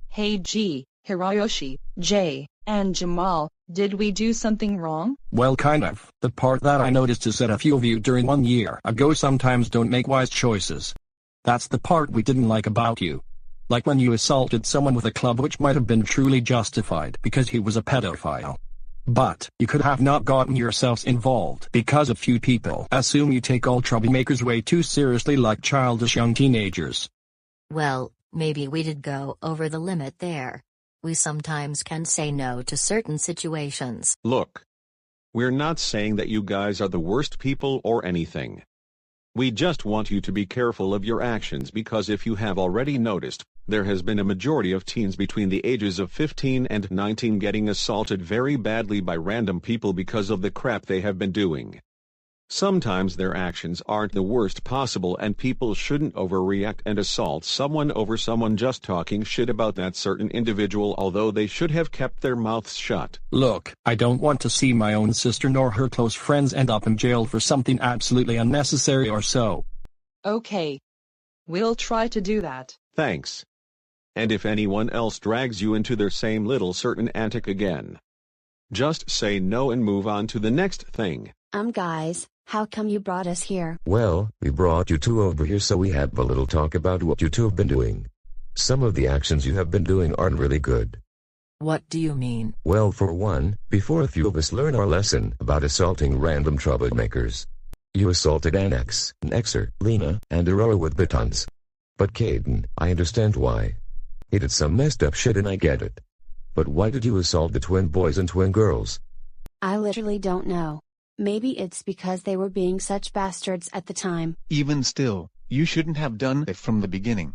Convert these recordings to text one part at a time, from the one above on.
Hey G, Hiroyoshi, Jay, and Jamal, did we do something wrong? Well, kind of. The part that I noticed is that a few of you during 1 year ago sometimes don't make wise choices. That's the part we didn't like about you. Like when you assaulted someone with a club, which might have been truly justified because he was a pedophile. But you could have not gotten yourselves involved because a few people assume you take all troublemakers way too seriously, like childish young teenagers. Well, maybe we did go over the limit there. We sometimes can say no to certain situations. Look, we're not saying that you guys are the worst people or anything. We just want you to be careful of your actions, because if you have already noticed, there has been a majority of teens between the ages of 15 and 19 getting assaulted very badly by random people because of the crap they have been doing. Sometimes their actions aren't the worst possible, and people shouldn't overreact and assault someone over someone just talking shit about that certain individual, although they should have kept their mouths shut. Look, I don't want to see my own sister nor her close friends end up in jail for something absolutely unnecessary or so. Okay. We'll try to do that. Thanks. And if anyone else drags you into their same little certain antic again, just say no and move on to the next thing. Guys, how come you brought us here? Well, we brought you two over here so we have a little talk about what you two have been doing. Some of the actions you have been doing aren't really good. What do you mean? Well, for one, before a few of us learn our lesson about assaulting random troublemakers, you assaulted Annex, Nexer, Lena, and Aurora with batons. But Caden, I understand why. He did some messed up shit and I get it. But why did you assault the twin boys and twin girls? I literally don't know. Maybe it's because they were being such bastards at the time. Even still, you shouldn't have done it from the beginning.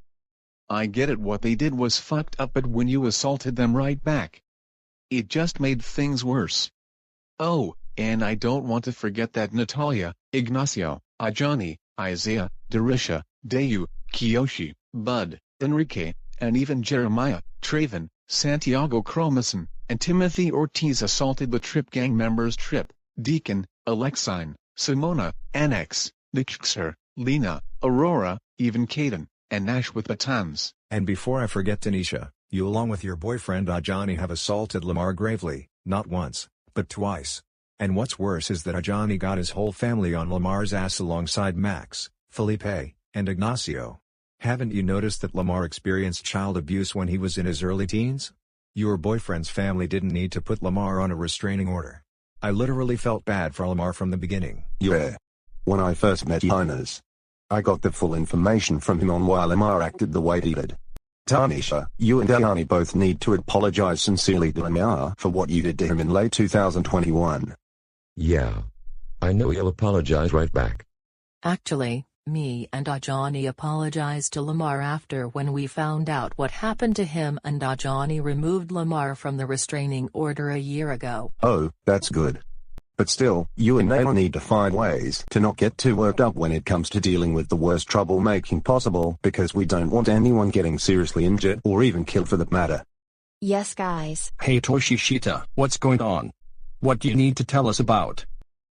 I get it, what they did was fucked up, but when you assaulted them right back, it just made things worse. Oh, and I don't want to forget that Natalia, Ignacio, Ajani, Isaiah, Darisha, Dayu, Kiyoshi, Bud, Enrique, and even Jeremiah, Traven, Santiago Chromason, and Timothy Ortiz assaulted the Trip gang members Trip, Deacon, Alexine, Simona, Annex, Nixer, Lena, Aurora, even Caden, and Nash with batons. And before I forget, Tanisha, you along with your boyfriend Ajani have assaulted Lamar gravely, not once, but twice. And what's worse is that Ajani got his whole family on Lamar's ass alongside Max, Felipe, and Ignacio. Haven't you noticed that Lamar experienced child abuse when he was in his early teens? Your boyfriend's family didn't need to put Lamar on a restraining order. I literally felt bad for Lamar from the beginning. Yeah. When I first met Jonas, I got the full information from him on why Lamar acted the way he did. Tanisha, you and Ayani both need to apologize sincerely to Lamar for what you did to him in late 2021. Yeah. I know he'll apologize right back. Actually, me and Ajani apologized to Lamar after when we found out what happened to him, and Ajani removed Lamar from the restraining order a year ago. Oh, that's good. But still, you and Nail need to find ways to not get too worked up when it comes to dealing with the worst troublemaking possible, because we don't want anyone getting seriously injured or even killed for that matter. Yes, guys. Hey Toshishita, what's going on? What do you need to tell us about?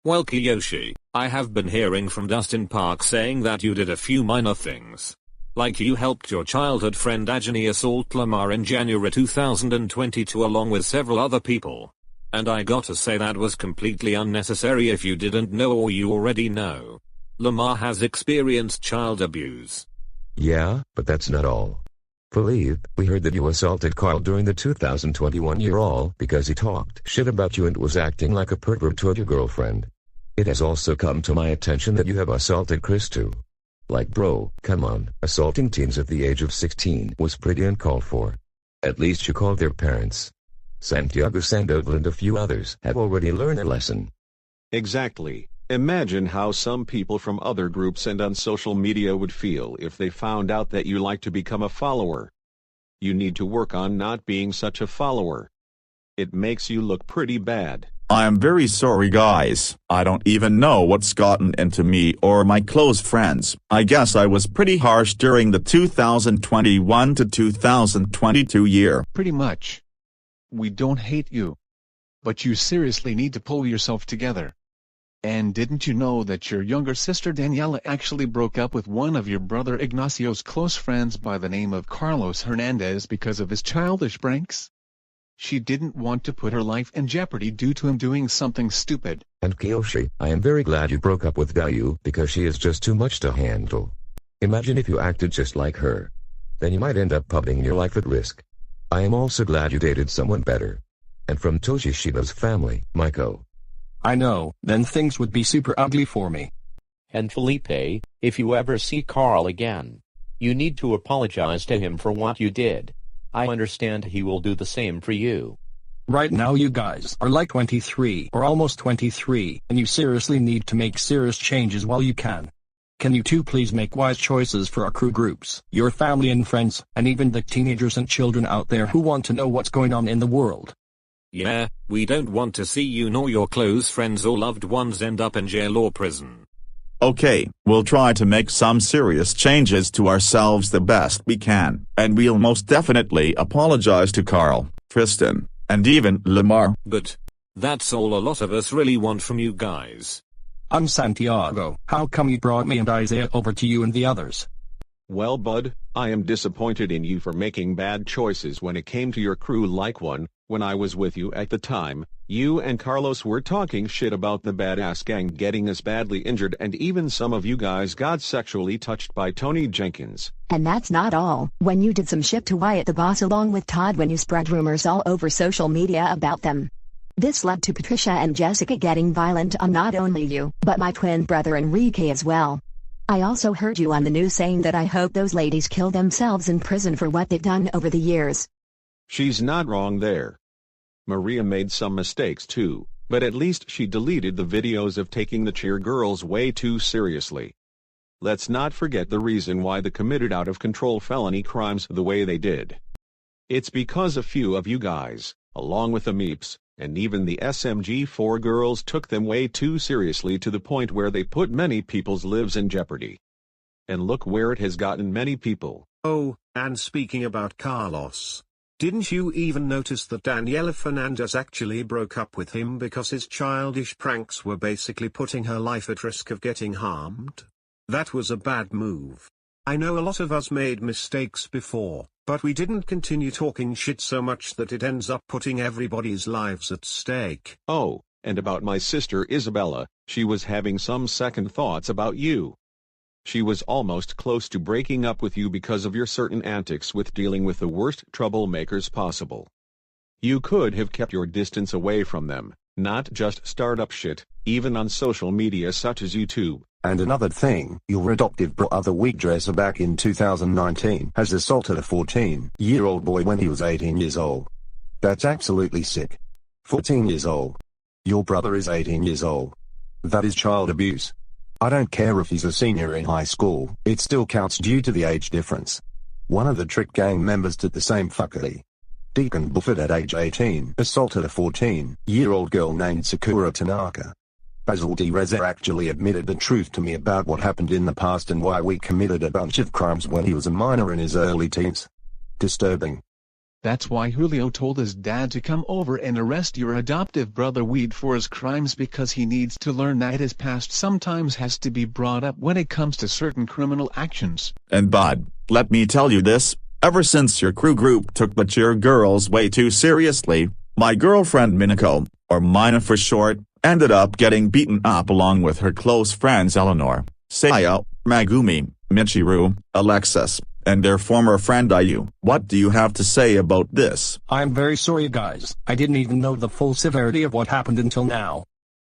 Well, Kiyoshi, I have been hearing from Dustin Park saying that you did a few minor things. Like you helped your childhood friend Ajani assault Lamar in January 2022 along with several other people. And I gotta say that was completely unnecessary if you didn't know or you already know. Lamar has experienced child abuse. Yeah, but that's not all. Philippe, we heard that you assaulted Carl during the 2021 year all because he talked shit about you and was acting like a pervert toward your girlfriend. It has also come to my attention that you have assaulted Chris too. Like bro, come on, assaulting teens at the age of 16 was pretty uncalled for. At least you called their parents. Santiago, Sandoval and a few others have already learned a lesson. Exactly. Imagine how some people from other groups and on social media would feel if they found out that you like to become a follower. You need to work on not being such a follower. It makes you look pretty bad. I am very sorry guys, I don't even know what's gotten into me or my close friends. I guess I was pretty harsh during the 2021 to 2022 year. Pretty much. We don't hate you. But you seriously need to pull yourself together. And didn't you know that your younger sister Daniela actually broke up with one of your brother Ignacio's close friends by the name of Carlos Hernandez because of his childish pranks? She didn't want to put her life in jeopardy due to him doing something stupid. And Kiyoshi, I am very glad you broke up with Dayu because she is just too much to handle. Imagine if you acted just like her. Then you might end up putting your life at risk. I am also glad you dated someone better. And from Toshishiba's family, Maiko. I know, then things would be super ugly for me. And Felipe, if you ever see Carl again, you need to apologize to him for what you did. I understand he will do the same for you. Right now you guys are like 23 or almost 23, and you seriously need to make serious changes while you can. Can you two please make wise choices for our crew groups, your family and friends, and even the teenagers and children out there who want to know what's going on in the world? Yeah, we don't want to see you nor your close friends or loved ones end up in jail or prison. Okay, we'll try to make some serious changes to ourselves the best we can, and we'll most definitely apologize to Carl, Tristan, and even Lamar. But that's all a lot of us really want from you guys. I'm Santiago. How come you brought me and Isaiah over to you and the others? Well, bud, I am disappointed in you for making bad choices when it came to your crew. Like when I was with you at the time, you and Carlos were talking shit about the badass gang getting us badly injured, and even some of you guys got sexually touched by Tony Jenkins. And that's not all. When you did some shit to Wyatt the boss along with Todd, when you spread rumors all over social media about them. This led to Patricia and Jessica getting violent on not only you, but my twin brother Enrique as well. I also heard you on the news saying that I hope those ladies kill themselves in prison for what they've done over the years. She's not wrong there. Maria made some mistakes too, but at least she deleted the videos of taking the cheer girls way too seriously. Let's not forget the reason why they committed out-of-control felony crimes the way they did. It's because a few of you guys, along with the Meeps, and even the SMG4 girls, took them way too seriously to the point where they put many people's lives in jeopardy. And look where it has gotten many people. Oh, and speaking about Carlos, didn't you even notice that Daniela Fernandez actually broke up with him because his childish pranks were basically putting her life at risk of getting harmed? That was a bad move. I know a lot of us made mistakes before, but we didn't continue talking shit so much that it ends up putting everybody's lives at stake. Oh, and about my sister Isabella, she was having some second thoughts about you. She was almost close to breaking up with you because of your certain antics with dealing with the worst troublemakers possible. You could have kept your distance away from them, not just start up shit, even on social media such as YouTube. And another thing, your adoptive brother weak dresser back in 2019 has assaulted a 14-year-old boy when he was 18 years old. That's absolutely sick. 14 years old. Your brother is 18 years old. That is child abuse. I don't care if he's a senior in high school, it still counts due to the age difference. One of the Trick Gang members did the same fuckery. Deacon Buffett at age 18 assaulted a 14-year-old girl named Sakura Tanaka. Basil D. Reza actually admitted the truth to me about what happened in the past and why we committed a bunch of crimes when he was a minor in his early teens. Disturbing. That's why Julio told his dad to come over and arrest your adoptive brother Weed for his crimes, because he needs to learn that his past sometimes has to be brought up when it comes to certain criminal actions. And bud, let me tell you this, ever since your crew group took the cheer girls way too seriously, my girlfriend Minako, or Mina for short, ended up getting beaten up along with her close friends Eleanor, Saya, Megumi, Michiru, Alexis, and their former friend Ayu. What do you have to say about this? I'm very sorry guys, I didn't even know the full severity of what happened until now.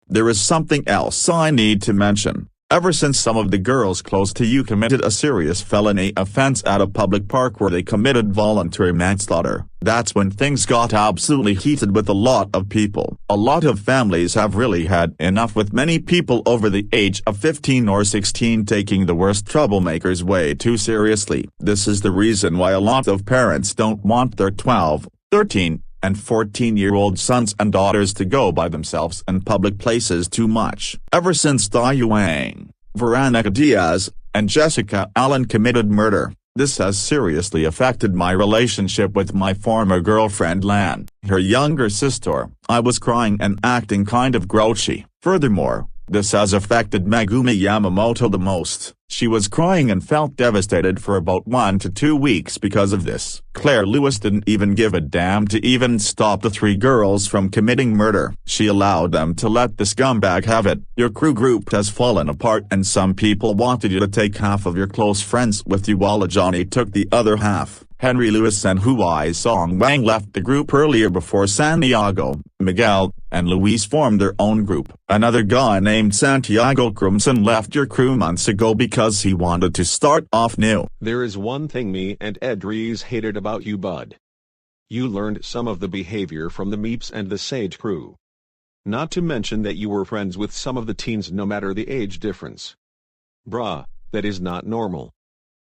There is something else I need to mention. Ever since some of the girls close to you committed a serious felony offense at a public park where they committed voluntary manslaughter, that's when things got absolutely heated with a lot of people. A lot of families have really had enough, with many people over the age of 15 or 16 taking the worst troublemakers way too seriously. This is the reason why a lot of parents don't want their 12, 13, and 14-year-old sons and daughters to go by themselves in public places too much. Ever since Dai Wang, Veronica Diaz, and Jessica Allen committed murder, this has seriously affected my relationship with my former girlfriend Lan, her younger sister. I was crying and acting kind of grouchy. Furthermore, This has affected Megumi Yamamoto the most. She was crying and felt devastated for about 1 to 2 weeks because of this. Claire Lewis didn't even give a damn to even stop the 3 girls from committing murder. She allowed them to let the scumbag have it. Your crew group has fallen apart and some people wanted you to take half of your close friends with you while Johnny took the other half. Henry Lewis and Huai Song Wang left the group earlier before Santiago, Miguel, and Luis formed their own group. Another guy named Santiago Crimson left your crew months ago because he wanted to start off new. There is one thing me and Edries hated about you, bud. You learned some of the behavior from the Meeps and the Sage crew. Not to mention that you were friends with some of the teens no matter the age difference. Bruh, that is not normal.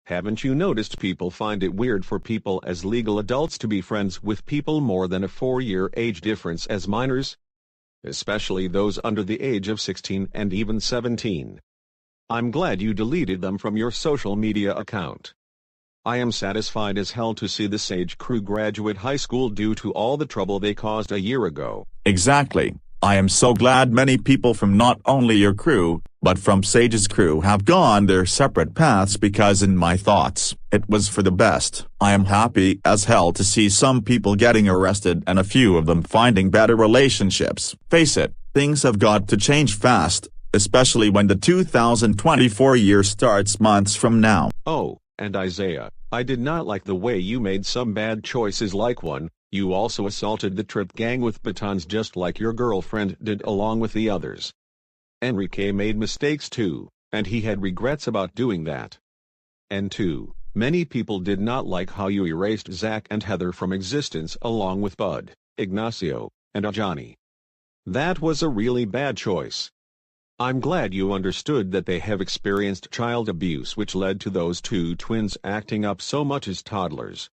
Haven't you noticed people find it weird for people as legal adults to be friends with people more than a 4-year age difference as minors? Especially those under the age of 16 and even 17. I'm glad you deleted them from your social media account. I am satisfied as hell to see the Sage crew graduate high school due to all the trouble they caused a year ago. Exactly. I am so glad many people from not only your crew, but from Sage's crew have gone their separate paths because in my thoughts, it was for the best. I am happy as hell to see some people getting arrested and a few of them finding better relationships. Face it, things have got to change fast, especially when the 2024 year starts months from now. Oh, and Isaiah, I did not like the way you made some bad choices like one. You also assaulted the Trip gang with batons just like your girlfriend did along with the others. Enrique made mistakes too, and he had regrets about doing that. And 2, many people did not like how you erased Zach and Heather from existence along with Bud, Ignacio, and Ajani. That was a really bad choice. I'm glad you understood that they have experienced child abuse which led to those 2 twins acting up so much as toddlers.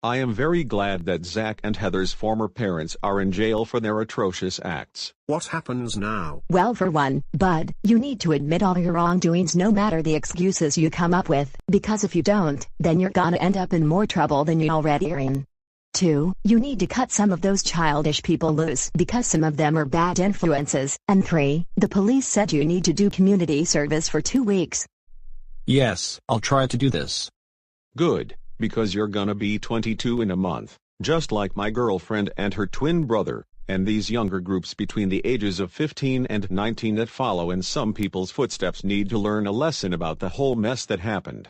I am very glad that Zach and Heather's former parents are in jail for their atrocious acts. What happens now? Well, for one, Bud, you need to admit all your wrongdoings no matter the excuses you come up with, because if you don't, then you're gonna end up in more trouble than you already are in. 2, you need to cut some of those childish people loose because some of them are bad influences. And 3, the police said you need to do community service for 2 weeks. Yes, I'll try to do this. Good. Because you're gonna be 22 in a month, just like my girlfriend and her twin brother, and these younger groups between the ages of 15 and 19 that follow in some people's footsteps need to learn a lesson about the whole mess that happened.